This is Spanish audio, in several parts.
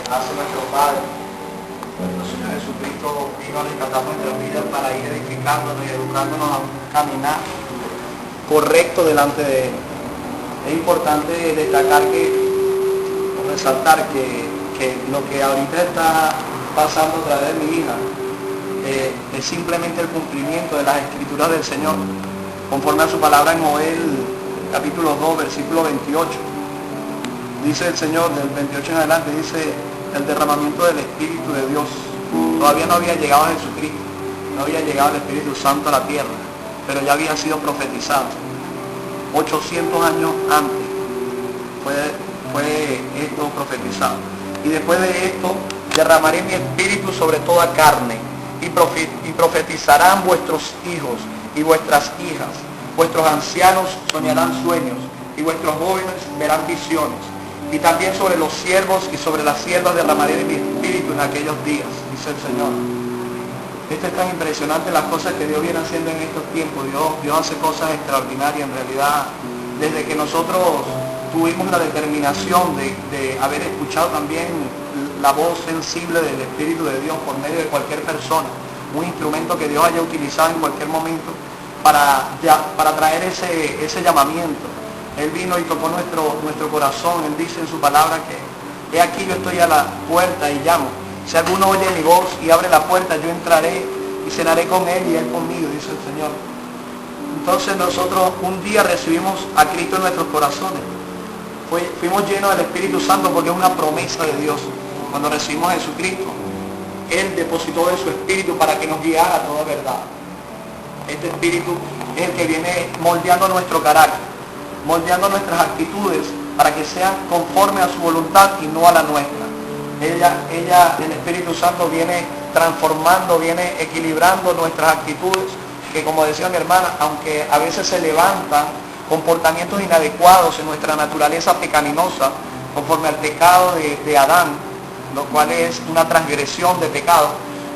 hace nuestro Padre. Nuestro Señor Jesucristo vino a rescatar nuestras vidas para ir edificándonos y educándonos a caminar correcto delante de Él. Es importante destacar o resaltar que lo que ahorita está pasando a través de mi hija es simplemente el cumplimiento de las escrituras del Señor, conforme a su palabra en Joel capítulo 2, versículo 28. Dice el Señor, del 28 en adelante, dice el derramamiento del Espíritu de Dios. Todavía no había llegado a Jesucristo, no había llegado el Espíritu Santo a la tierra, pero ya había sido profetizado. 800 años antes fue esto profetizado. Y después de esto, derramaré mi espíritu sobre toda carne, y profetizarán vuestros hijos y vuestras hijas. Vuestros ancianos soñarán sueños, y vuestros jóvenes verán visiones. Y también sobre los siervos y sobre las siervas derramaré de mi espíritu en aquellos días, dice el Señor. Esto es tan impresionante, las cosas que Dios viene haciendo en estos tiempos. Dios hace cosas extraordinarias en realidad. Desde que nosotros tuvimos la determinación de haber escuchado también la voz sensible del Espíritu de Dios por medio de cualquier persona, un instrumento que Dios haya utilizado en cualquier momento para traer ese llamamiento. Él vino y tocó nuestro corazón. Él dice en su palabra que he aquí yo estoy a la puerta y llamo. Si alguno oye mi voz y abre la puerta, yo entraré y cenaré con él y él conmigo, dice el Señor. Entonces nosotros un día recibimos a Cristo en nuestros corazones. Fuimos llenos del Espíritu Santo porque es una promesa de Dios. Cuando recibimos a Jesucristo, Él depositó de su Espíritu para que nos guiara a toda verdad. Este Espíritu es el que viene moldeando nuestro carácter, moldeando nuestras actitudes para que sean conforme a su voluntad y no a la nuestra. El Espíritu Santo viene transformando, viene equilibrando nuestras actitudes, que como decía mi hermana, aunque a veces se levantan comportamientos inadecuados en nuestra naturaleza pecaminosa, conforme al pecado de Adán, lo cual es una transgresión de pecado,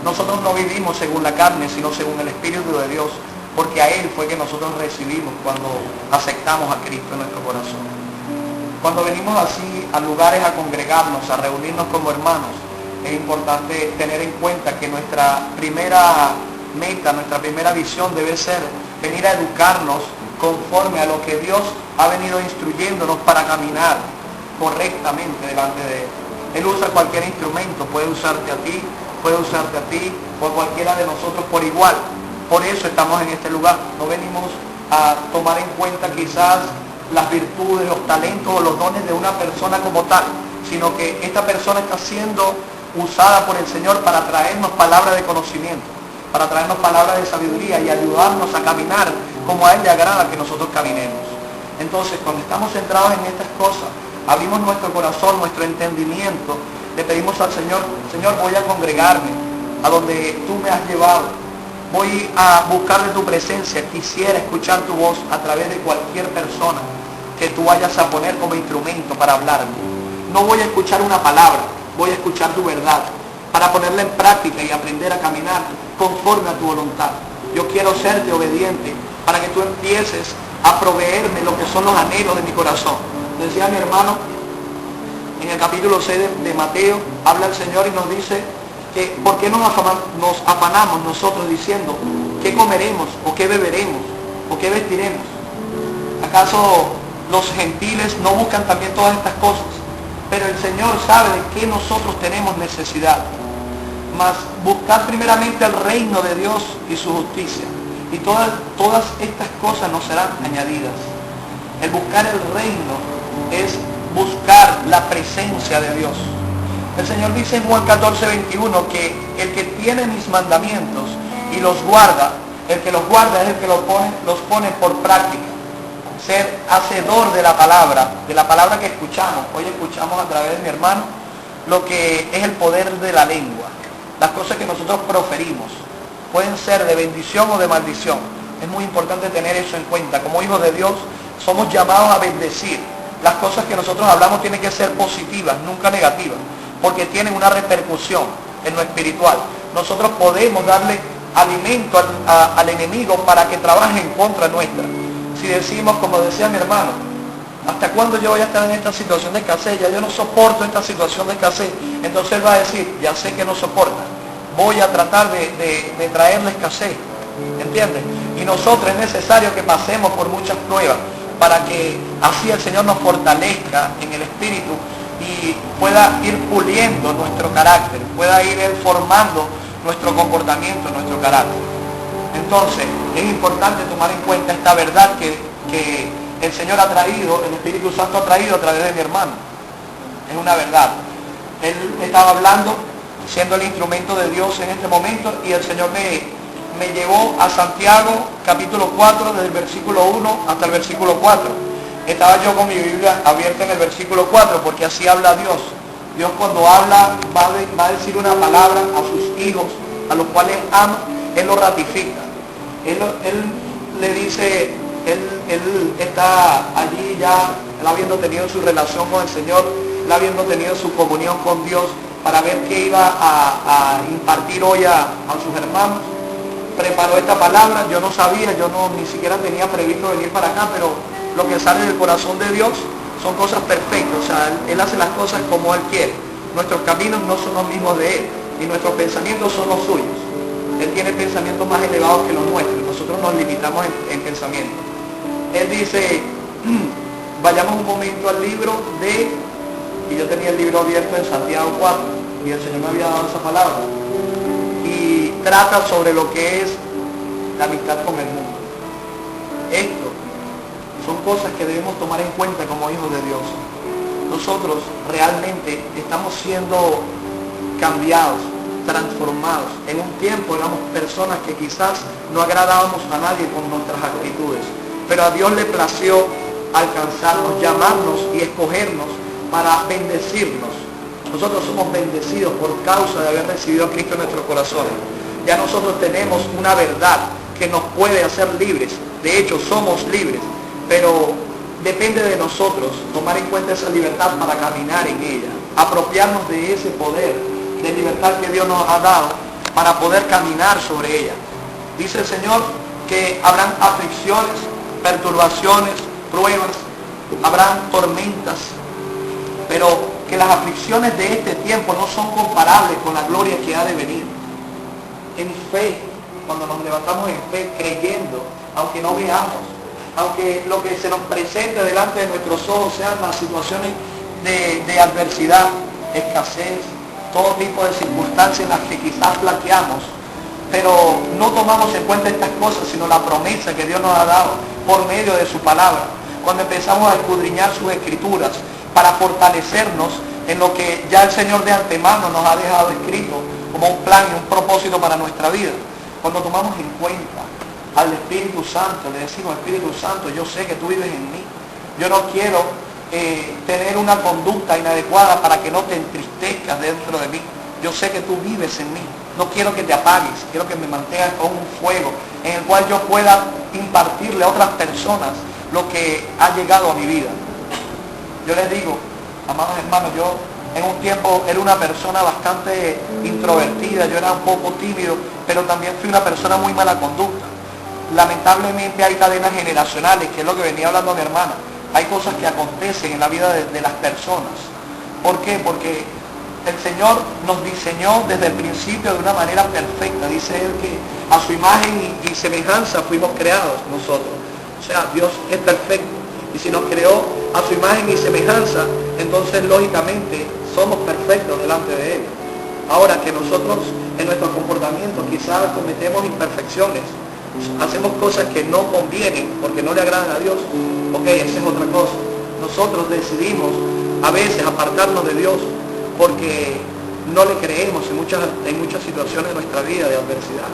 nosotros no vivimos según la carne, sino según el Espíritu de Dios, porque a Él fue que nosotros recibimos cuando aceptamos a Cristo en nuestro corazón. Cuando venimos así a lugares a congregarnos, a reunirnos como hermanos, es importante tener en cuenta que nuestra primera meta, nuestra primera visión debe ser venir a educarnos conforme a lo que Dios ha venido instruyéndonos para caminar correctamente delante de Él. Él usa cualquier instrumento, puede usarte a ti, o cualquiera de nosotros por igual. Por eso estamos en este lugar. No venimos a tomar en cuenta quizás las virtudes, los talentos o los dones de una persona como tal, sino que esta persona está siendo usada por el Señor para traernos palabras de conocimiento, para traernos palabras de sabiduría y ayudarnos a caminar como a Él le agrada que nosotros caminemos. Entonces, cuando estamos centrados en estas cosas, abrimos nuestro corazón, nuestro entendimiento, le pedimos al Señor, Señor, voy a congregarme a donde tú me has llevado, voy a buscar de tu presencia, quisiera escuchar tu voz a través de cualquier persona que tú vayas a poner como instrumento para hablarme. No voy a escuchar una palabra, voy a escuchar tu verdad, para ponerla en práctica y aprender a caminar conforme a tu voluntad. Yo quiero serte obediente para que tú empieces a proveerme lo que son los anhelos de mi corazón. Decía mi hermano, en el capítulo 6 de Mateo, habla el Señor y nos dice que ¿por qué nos afanamos nosotros diciendo qué comeremos o qué beberemos o qué vestiremos? ¿Acaso los gentiles no buscan también todas estas cosas? Pero el Señor sabe de qué nosotros tenemos necesidad. Mas buscad primeramente el reino de Dios y su justicia, y todas estas cosas nos serán añadidas. El buscar el reino es buscar la presencia de Dios. El Señor dice en Juan 14:21 que el que tiene mis mandamientos y los guarda, el que los guarda es el que los pone por práctica. Ser hacedor de la palabra que escuchamos. Hoy escuchamos a través de mi hermano lo que es el poder de la lengua. Las cosas que nosotros proferimos pueden ser de bendición o de maldición. Es muy importante tener eso en cuenta. Como hijos de Dios somos llamados a bendecir. Las cosas que nosotros hablamos tienen que ser positivas, nunca negativas, porque tienen una repercusión en lo espiritual. Nosotros podemos darle alimento al enemigo para que trabaje en contra nuestra. Si decimos, como decía mi hermano, ¿hasta cuándo yo voy a estar en esta situación de escasez? Ya yo no soporto esta situación de escasez. Entonces Él va a decir, ya sé que no soporta, voy a tratar de traerle escasez. ¿Entiendes? Y nosotros es necesario que pasemos por muchas pruebas para que así el Señor nos fortalezca en el espíritu y pueda ir puliendo nuestro carácter, pueda ir formando nuestro comportamiento, nuestro carácter. Entonces, es importante tomar en cuenta esta verdad que el Señor ha traído, el Espíritu Santo ha traído a través de mi hermano. Es una verdad. Él estaba hablando, siendo el instrumento de Dios en este momento, y el Señor me llevó a Santiago, capítulo 4, desde el versículo 1 hasta el versículo 4. Estaba yo con mi Biblia abierta en el versículo 4, porque así habla Dios. Dios cuando habla va a decir una palabra a sus hijos, a los cuales ama, Él lo ratifica. Él le dice, él está allí ya, él habiendo tenido su relación con el Señor, él habiendo tenido su comunión con Dios, para ver qué iba a impartir hoy a sus hermanos. Preparó esta palabra, yo no sabía, ni siquiera tenía previsto venir para acá, pero lo que sale del corazón de Dios son cosas perfectas, o sea, Él hace las cosas como Él quiere. Nuestros caminos no son los mismos de Él, y nuestros pensamientos son los suyos. Él tiene pensamientos más elevados que los nuestros, nosotros nos limitamos en pensamiento. Él dice, vayamos un momento al libro y yo tenía el libro abierto en Santiago 4, y el Señor me había dado esa palabra. Y trata sobre lo que es la amistad con el mundo. Esto son cosas que debemos tomar en cuenta como hijos de Dios. Nosotros realmente estamos siendo cambiados, transformados. En un tiempo éramos personas que quizás no agradábamos a nadie con nuestras actitudes, pero a Dios le plació alcanzarnos, llamarnos y escogernos para bendecirnos. Nosotros somos bendecidos por causa de haber recibido a Cristo en nuestros corazones. Ya nosotros tenemos una verdad que nos puede hacer libres. De hecho, somos libres, pero depende de nosotros tomar en cuenta esa libertad para caminar en ella, apropiarnos de ese poder de libertad que Dios nos ha dado para poder caminar sobre ella. Dice el Señor que habrán aflicciones, perturbaciones, pruebas, habrán tormentas, pero que las aflicciones de este tiempo no son comparables con la gloria que ha de venir. En fe, cuando nos levantamos en fe, creyendo, aunque no veamos, aunque lo que se nos presente delante de nuestros ojos sean las situaciones de adversidad, escasez, todo tipo de circunstancias en las que quizás flaqueamos, pero no tomamos en cuenta estas cosas, sino la promesa que Dios nos ha dado por medio de su palabra. Cuando empezamos a escudriñar sus escrituras para fortalecernos en lo que ya el Señor de antemano nos ha dejado escrito como un plan y un propósito para nuestra vida. Cuando tomamos en cuenta al Espíritu Santo, le decimos, Espíritu Santo, yo sé que tú vives en mí. Yo no quiero tener una conducta inadecuada para que no te entristezcas dentro de mí. Yo sé que tú vives en mí. No quiero que te apagues, quiero que me mantengas con un fuego en el cual yo pueda impartirle a otras personas lo que ha llegado a mi vida. Yo les digo, amados hermanos, yo en un tiempo era una persona bastante introvertida, yo era un poco tímido, pero también fui una persona muy mala conducta. Lamentablemente hay cadenas generacionales, que es lo que venía hablando mi hermana. Hay cosas que acontecen en la vida de las personas. ¿Por qué? Porque el Señor nos diseñó desde el principio de una manera perfecta. Dice Él que a su imagen y semejanza fuimos creados nosotros. O sea, Dios es perfecto. Y si nos creó a su imagen y semejanza, entonces lógicamente somos perfectos delante de Él. Ahora que nosotros en nuestro comportamiento quizás cometemos imperfecciones, hacemos cosas que no convienen porque no le agradan a Dios, ok, esa es otra cosa. Nosotros decidimos a veces apartarnos de Dios porque no le creemos en muchas situaciones de nuestra vida de adversidad.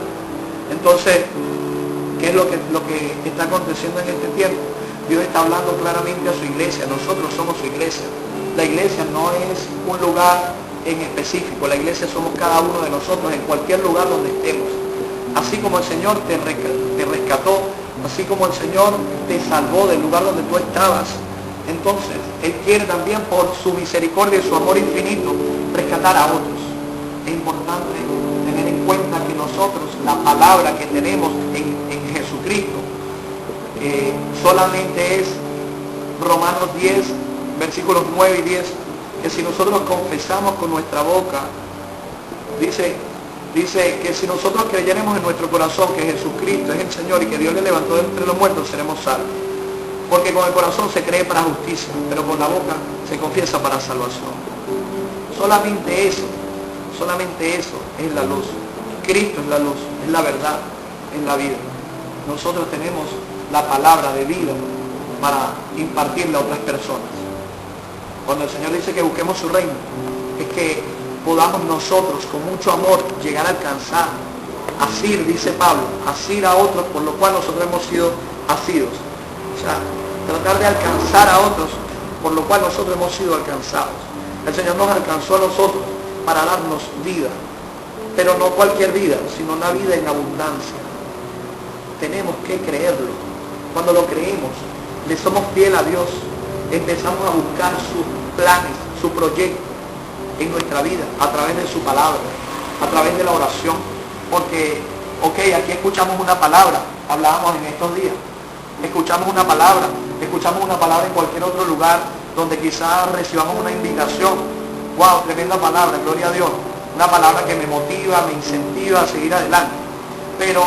Entonces, ¿qué es lo que está aconteciendo en este tiempo? Dios está hablando claramente a su iglesia. Nosotros somos su iglesia. La iglesia no es un lugar en específico. La iglesia somos cada uno de nosotros en cualquier lugar donde estemos. Así como el Señor te rescató, así como el Señor te salvó del lugar donde tú estabas, entonces Él quiere también por su misericordia y su amor infinito rescatar a otros. Es importante tener en cuenta que nosotros, la palabra que tenemos en Jesucristo, solamente es Romanos Romanos 10, versículos 9 y 10, que si nosotros confesamos con nuestra boca, dice que si nosotros creyéramos en nuestro corazón que Jesucristo es el Señor y que Dios le levantó de entre los muertos, seremos salvos. Porque con el corazón se cree para justicia, pero con la boca se confiesa para salvación. Solamente eso es la luz. Cristo es la luz, es la verdad, es la vida. Nosotros tenemos la palabra de vida para impartirla a otras personas. Cuando el Señor dice que busquemos su reino, es que podamos nosotros con mucho amor llegar a alcanzar, asir, dice Pablo, asir a otros por lo cual nosotros hemos sido asidos. O sea, tratar de alcanzar a otros por lo cual nosotros hemos sido alcanzados. El Señor nos alcanzó a nosotros para darnos vida, pero no cualquier vida, sino una vida en abundancia. Tenemos que creerlo. Cuando lo creemos, le somos fiel a Dios, empezamos a buscar sus planes, su proyecto en nuestra vida, a través de su palabra, a través de la oración. Porque, aquí escuchamos una palabra, hablábamos en estos días, escuchamos una palabra en cualquier otro lugar donde quizás recibamos una invitación. Wow, tremenda palabra, gloria a Dios. Una palabra que me motiva, me incentiva a seguir adelante. Pero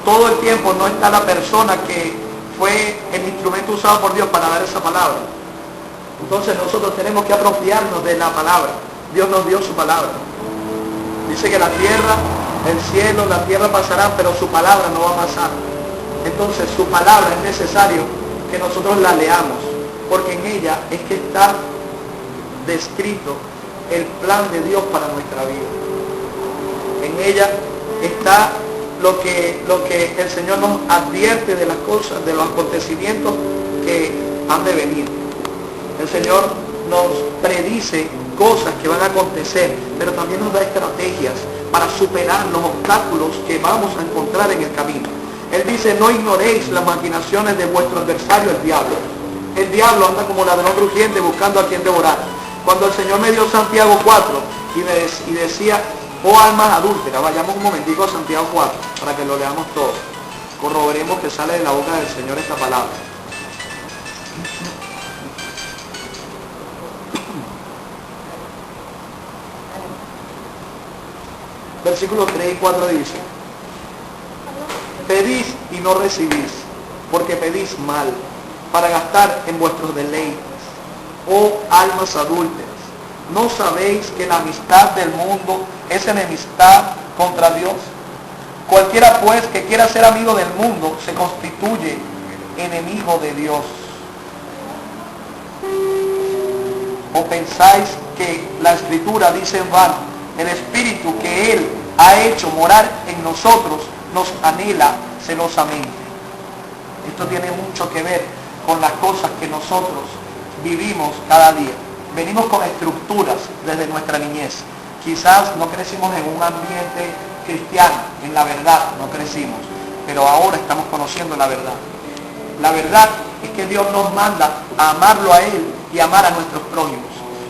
todo el tiempo no está la persona que fue el instrumento usado por Dios para dar esa palabra. Entonces nosotros tenemos que apropiarnos de la palabra. Dios nos dio su palabra. Dice que la tierra, el cielo, la tierra pasarán, pero su palabra no va a pasar. Entonces su palabra es necesario que nosotros la leamos, porque en ella es que está descrito el plan de Dios para nuestra vida. En ella está lo que el Señor nos advierte de las cosas, de los acontecimientos que han de venir. El Señor nos predice cosas que van a acontecer, pero también nos da estrategias para superar los obstáculos que vamos a encontrar en el camino. Él dice, no ignoréis las maquinaciones de vuestro adversario, el diablo. El diablo anda como ladrón rugiente buscando a quien devorar. Cuando el Señor me dio Santiago 4 y decía, oh almas adúlteras, vayamos un momentico a Santiago 4 para que lo leamos todo. Corroboremos que sale de la boca del Señor esta palabra. Versículos 3 y 4 dice, pedís y no recibís, porque pedís mal, para gastar en vuestros deleites. Oh almas adúlteras, ¿no sabéis que la amistad del mundo es enemistad contra Dios? Cualquiera pues que quiera ser amigo del mundo se constituye enemigo de Dios. ¿O pensáis que la Escritura dice en vano, el Espíritu que Él ha hecho morar en nosotros nos anhela celosamente? Esto tiene mucho que ver con las cosas que nosotros vivimos cada día. Venimos con estructuras desde nuestra niñez. Quizás no crecimos en un ambiente cristiano, en la verdad no crecimos, pero ahora estamos conociendo la verdad. La verdad es que Dios nos manda a amarlo a Él y amar a nuestros prójimos.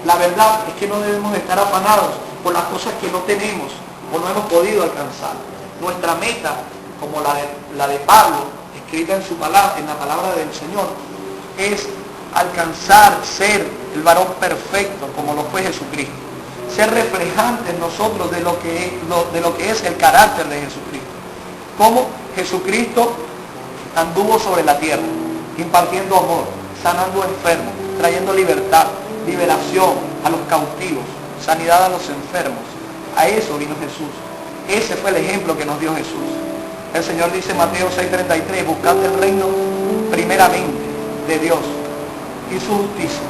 La verdad es que no debemos estar afanados por las cosas que no tenemos o no hemos podido alcanzar. Nuestra meta, como la de Pablo, escrita en su palabra, en la palabra del Señor, es alcanzar, ser el varón perfecto como lo fue Jesucristo. Ser reflejante en nosotros de lo que es el carácter de Jesucristo. Como Jesucristo anduvo sobre la tierra, impartiendo amor, sanando enfermos, trayendo libertad, liberación a los cautivos, sanidad a los enfermos. A eso vino Jesús. Ese fue el ejemplo que nos dio Jesús. El Señor dice en Mateo 6:33, buscad el reino primeramente de Dios y su justicia.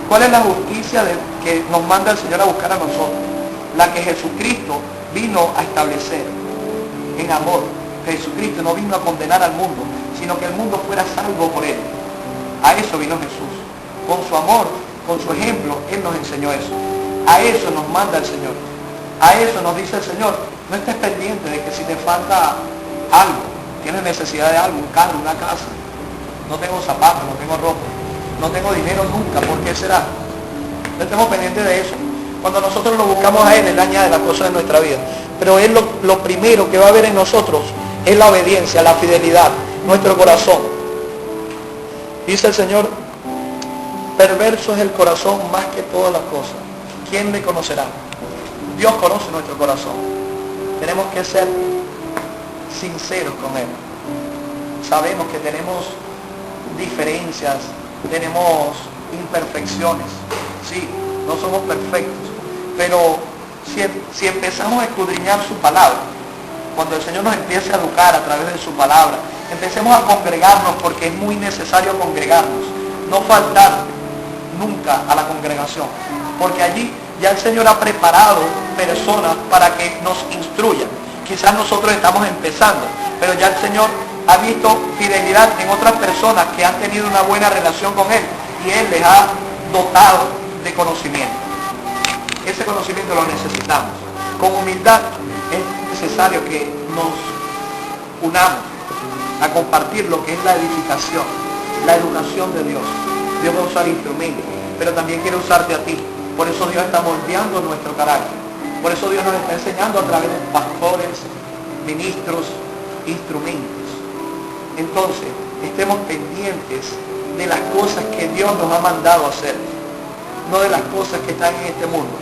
¿Cuál es la justicia que nos manda el Señor a buscar a nosotros? La que Jesucristo vino a establecer en amor. Jesucristo no vino a condenar al mundo, sino que el mundo fuera salvo por Él. A eso vino Jesús. Con su amor, con su ejemplo, Él nos enseñó eso. A eso nos manda el Señor. A eso nos dice el Señor. No estés pendiente de que si te falta algo, tienes necesidad de algo, un carro, una casa. No tengo zapatos, no tengo ropa, no tengo dinero nunca. ¿Por qué será? No estemos pendientes de eso. Cuando nosotros lo buscamos a Él añade las cosas de nuestra vida. Pero Él lo primero que va a ver en nosotros es la obediencia, la fidelidad, nuestro corazón. Dice el Señor Perverso es el corazón más que todas las cosas. ¿Quién le conocerá? Dios conoce nuestro corazón. Tenemos que ser sinceros con Él. Sabemos que tenemos diferencias, tenemos imperfecciones. Sí, no somos perfectos. Pero si empezamos a escudriñar su palabra, cuando el Señor nos empiece a educar a través de su palabra, empecemos a congregarnos, porque es muy necesario congregarnos. No faltar nunca a la congregación, porque allí ya el Señor ha preparado personas para que nos instruyan. Quizás nosotros estamos empezando, pero ya el Señor ha visto fidelidad en otras personas que han tenido una buena relación con Él, y Él les ha dotado de conocimiento. Ese conocimiento lo necesitamos. Con humildad es necesario que nos unamos a compartir lo que es la edificación, la educación de Dios. Dios va a usar instrumentos, pero también quiere usarte a ti. Por eso Dios está moldeando nuestro carácter. Por eso Dios nos está enseñando a través de pastores, ministros, instrumentos. Entonces, estemos pendientes de las cosas que Dios nos ha mandado hacer, no de las cosas que están en este mundo.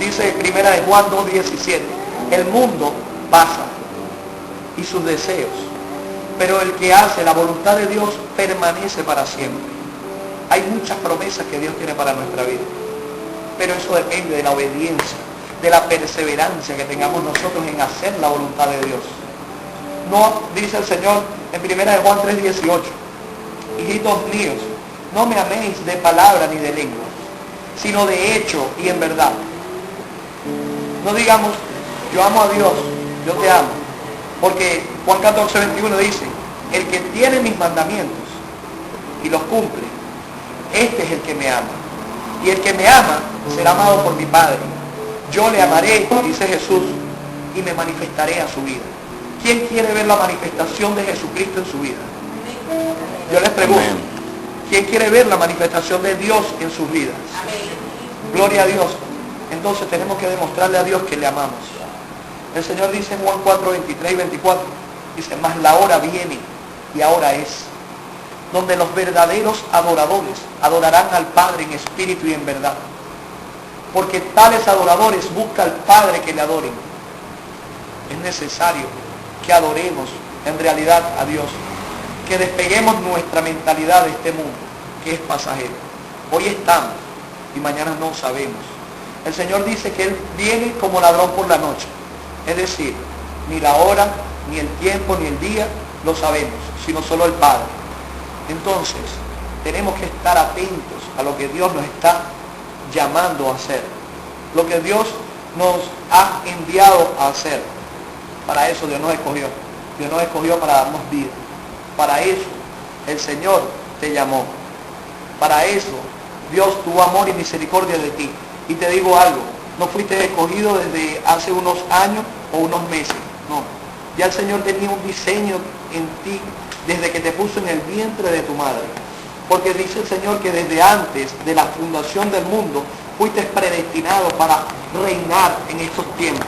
Dice 1 Juan 2:17, el mundo pasa y sus deseos, pero el que hace la voluntad de Dios permanece para siempre. Hay muchas promesas que Dios tiene para nuestra vida, pero eso depende de la obediencia, de la perseverancia que tengamos nosotros en hacer la voluntad de Dios. No, dice el Señor en 1 Juan 3:18, hijitos míos, no me améis de palabra ni de lengua, sino de hecho y en verdad. No digamos, yo amo a Dios, yo te amo, porque Juan 14:21 dice, el que tiene mis mandamientos y los cumple, este es el que me ama. Y el que me ama será amado por mi Padre. Yo le amaré, dice Jesús, y me manifestaré a su vida. ¿Quién quiere ver la manifestación de Jesucristo en su vida? Yo les pregunto, ¿quién quiere ver la manifestación de Dios en sus vidas? Gloria a Dios. Entonces tenemos que demostrarle a Dios que le amamos. El Señor dice en Juan 4:23 y 24, dice, mas la hora viene y ahora es, donde los verdaderos adoradores adorarán al Padre en espíritu y en verdad. Porque tales adoradores buscan al Padre que le adoren. Es necesario que adoremos en realidad a Dios, que despeguemos nuestra mentalidad de este mundo, que es pasajero. Hoy estamos y mañana no sabemos. El Señor dice que Él viene como ladrón por la noche. Es decir, ni la hora, ni el tiempo, ni el día lo sabemos, sino solo el Padre. Entonces, tenemos que estar atentos a lo que Dios nos está llamando a hacer, lo que Dios nos ha enviado a hacer. Para eso Dios nos escogió. Dios nos escogió para darnos vida. Para eso el Señor te llamó. Para eso Dios tuvo amor y misericordia de ti. Y te digo algo, no fuiste escogido desde hace unos años o unos meses, no. Ya el Señor tenía un diseño en ti desde que te puso en el vientre de tu madre. Porque dice el Señor que desde antes de la fundación del mundo fuiste predestinado para reinar en estos tiempos.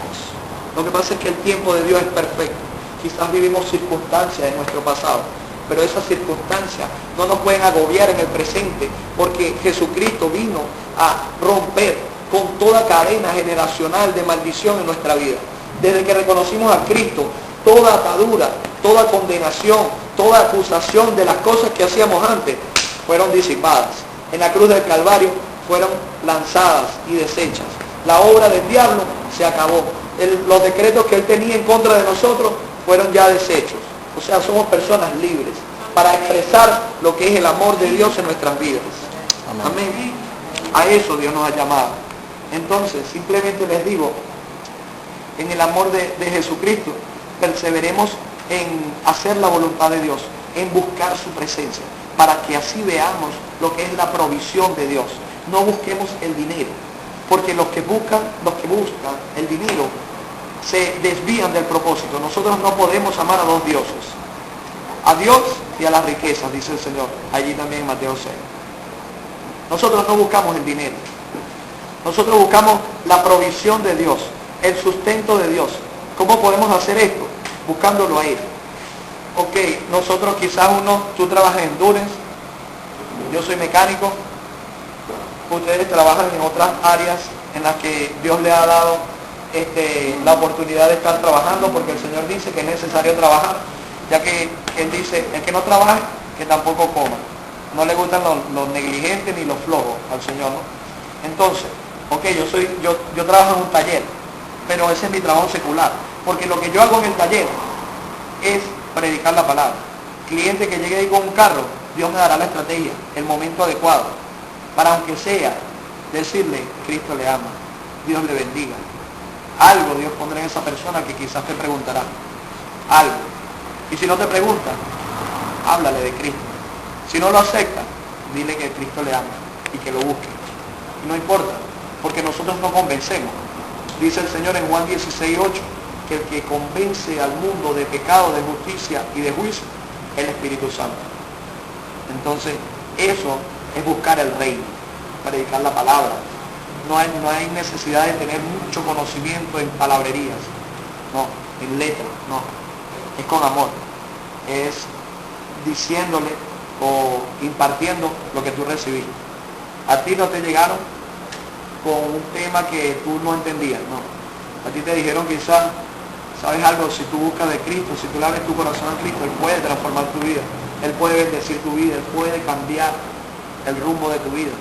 Lo que pasa es que el tiempo de Dios es perfecto. Quizás vivimos circunstancias en nuestro pasado, pero esas circunstancias no nos pueden agobiar en el presente, porque Jesucristo vino a romper con toda cadena generacional de maldición en nuestra vida. Desde que reconocimos a Cristo, toda atadura, toda condenación, toda acusación de las cosas que hacíamos antes fueron disipadas. En la cruz del Calvario fueron lanzadas y deshechas. La obra del diablo se acabó. Los decretos que él tenía en contra de nosotros fueron ya deshechos. O sea, somos personas libres para expresar lo que es el amor de Dios en nuestras vidas. Amén. A eso Dios nos ha llamado. Entonces, simplemente les digo, en el amor de Jesucristo, perseveremos en hacer la voluntad de Dios, en buscar su presencia, para que así veamos lo que es la provisión de Dios. No busquemos el dinero, porque los que buscan el dinero se desvían del propósito. Nosotros no podemos amar a dos dioses, a Dios y a las riquezas, dice el Señor, allí también en Mateo 6. Nosotros no buscamos el dinero, nosotros buscamos la provisión de Dios, el sustento de Dios. ¿Cómo podemos hacer esto? Buscándolo a Él. Ok, nosotros quizás tú trabajas en Endurance, yo soy mecánico, ustedes trabajan en otras áreas en las que Dios les ha dado la oportunidad de estar trabajando, porque el Señor dice que es necesario trabajar, ya que Él dice, el que no trabaje, que tampoco coma. No le gustan los negligentes ni los flojos al Señor, ¿no? Entonces, ok, yo trabajo en un taller, pero ese es mi trabajo secular, porque lo que yo hago en el taller es predicar la palabra. Cliente que llegue ahí con un carro, Dios me dará la estrategia, el momento adecuado, para aunque sea decirle, Cristo le ama, Dios le bendiga. Algo Dios pondrá en esa persona que quizás te preguntará. Algo. Y si no te pregunta, háblale de Cristo. Si no lo acepta, dile que Cristo le ama y que lo busque. Y no importa, porque nosotros no convencemos. Dice el Señor en Juan 16:8, que el que convence al mundo de pecado, de justicia y de juicio, es el Espíritu Santo. Entonces, eso es buscar el reino, predicar la palabra. No hay necesidad de tener mucho conocimiento en palabrerías, no, en letras, no. Es con amor, es diciéndole o impartiendo lo que tú recibiste. A ti no te llegaron con un tema que tú no entendías, no. A ti te dijeron quizás, ¿sabes algo? Si tú buscas de Cristo, si tú le abres tu corazón a Cristo, Él puede transformar tu vida, Él puede bendecir tu vida, Él puede cambiar el rumbo de tu vida.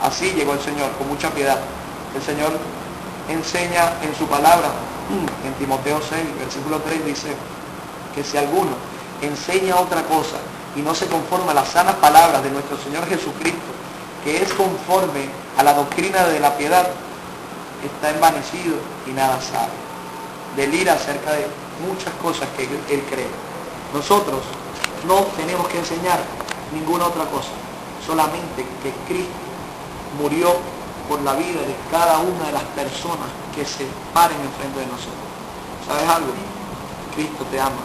Así llegó el Señor, con mucha piedad. El Señor enseña en su palabra, en Timoteo 6, versículo 3, dice que si alguno enseña otra cosa y no se conforma a las sanas palabras de nuestro Señor Jesucristo, que es conforme a la doctrina de la piedad, está envanecido y nada sabe. Delira acerca de muchas cosas que él cree. Nosotros no tenemos que enseñar ninguna otra cosa, solamente que Cristo murió por la vida de cada una de las personas que se paren enfrente de nosotros. ¿Sabes algo? Cristo te ama.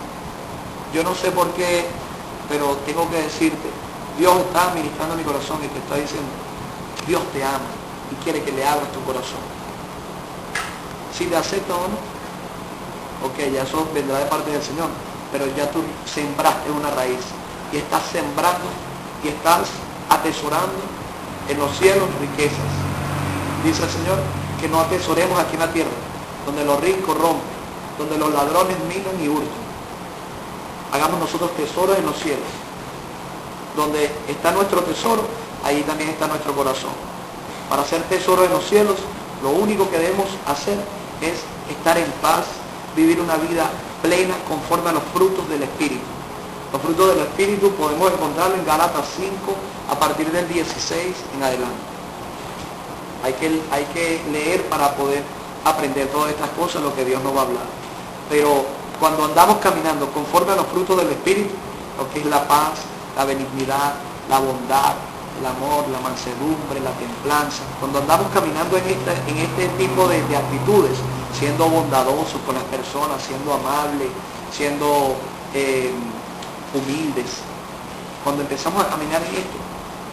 Yo no sé por qué, pero tengo que decirte, Dios está ministrando mi corazón y te está diciendo, Dios te ama y quiere que le abras tu corazón. Si le aceptas o no, ok, ya eso vendrá de parte del Señor, pero ya tú sembraste una raíz y estás sembrando y estás atesorando en los cielos riquezas. Dice el Señor que no atesoremos aquí en la tierra, donde los ricos rompen, donde los ladrones minan y hurtan. Hagamos nosotros tesoros en los cielos. Donde está nuestro tesoro, ahí también está nuestro corazón. Para hacer tesoros en los cielos, lo único que debemos hacer es estar en paz, vivir una vida plena conforme a los frutos del Espíritu. Los frutos del Espíritu podemos encontrarlos en Gálatas 5, a partir del 16 en adelante. Hay que leer para poder aprender todas estas cosas, lo que Dios nos va a hablar. Pero cuando andamos caminando conforme a los frutos del Espíritu, lo que es la paz, la benignidad, la bondad, el amor, la mansedumbre, la templanza, cuando andamos caminando en este tipo de actitudes, siendo bondadosos con las personas, siendo amables, siendo humildes, cuando empezamos a caminar en esto,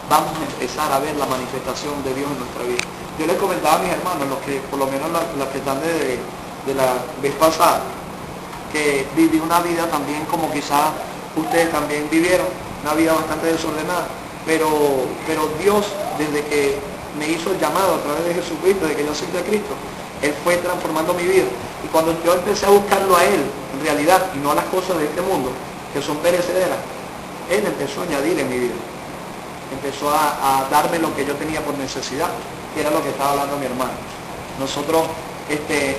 vamos a empezar a ver la manifestación de Dios en nuestra vida. Yo les comentaba a mis hermanos, los que por lo menos los que están de la vez pasada, que viví una vida también como quizás ustedes también vivieron, una vida bastante desordenada, pero Dios, desde que me hizo el llamado a través de Jesucristo, desde que yo acepté a Cristo, Él fue transformando mi vida. Y cuando yo empecé a buscarlo a Él, en realidad, y no a las cosas de este mundo, que son perecederas, Él empezó a añadir en mi vida. Empezó a darme lo que yo tenía por necesidad, que era lo que estaba hablando mi hermano. Nosotros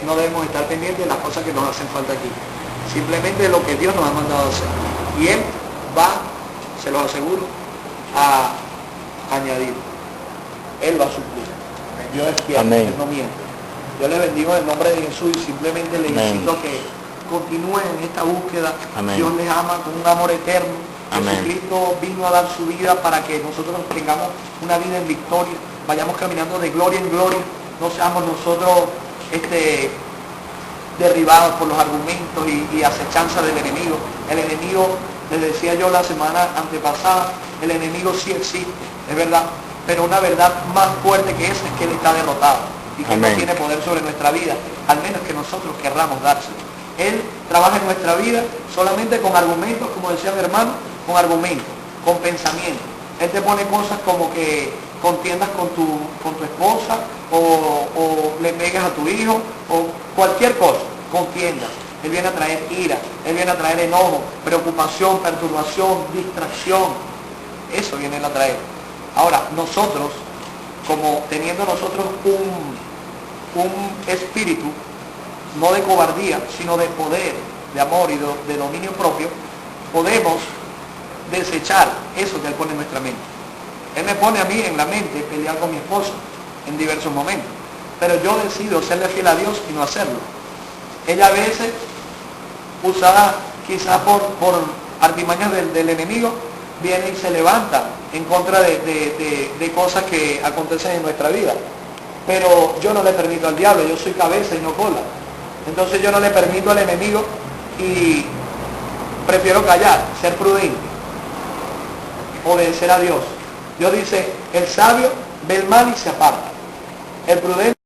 no debemos estar pendientes de las cosas que nos hacen falta aquí, simplemente de lo que Dios nos ha mandado a hacer. Y Él va, se los aseguro, a añadir. Él va a suplir. Dios es fiel, Él no miente. Yo les bendigo en el nombre de Jesús y simplemente les invito a que continúen en esta búsqueda. Amén. Dios les ama con un amor eterno. Amén. Jesucristo vino a dar su vida para que nosotros tengamos una vida en victoria, vayamos caminando de gloria en gloria, no seamos nosotros derribados por los argumentos y acechanzas del enemigo. El enemigo, les decía yo la semana antepasada, el enemigo sí existe, es verdad, pero una verdad más fuerte que esa es que Él está derrotado y que Amén. No tiene poder sobre nuestra vida, al menos que nosotros querramos dárselo. Él trabaja en nuestra vida solamente con argumentos, como decía mi hermano, con argumentos, con pensamientos. Él te pone cosas como que contiendas con tu esposa, o le pegas a tu hijo, o cualquier cosa, contiendas. Él viene a traer ira, Él viene a traer enojo, preocupación, perturbación, distracción. Eso viene Él a traer. Ahora, nosotros, como teniendo nosotros un espíritu, no de cobardía, sino de poder, de amor y de dominio propio, podemos desechar eso que Él pone en nuestra mente. Él me pone a mí en la mente pelear con mi esposa en diversos momentos, pero yo decido serle fiel a Dios y no hacerlo. Ella a veces, usada quizás por artimañas del enemigo, viene y se levanta en contra de cosas que acontecen en nuestra vida. Pero yo no le permito al diablo, yo soy cabeza y no cola. Entonces yo no le permito al enemigo y prefiero callar, ser prudente, obedecer a Dios. Dios dice, el sabio ve el mal y se aparta. El prudente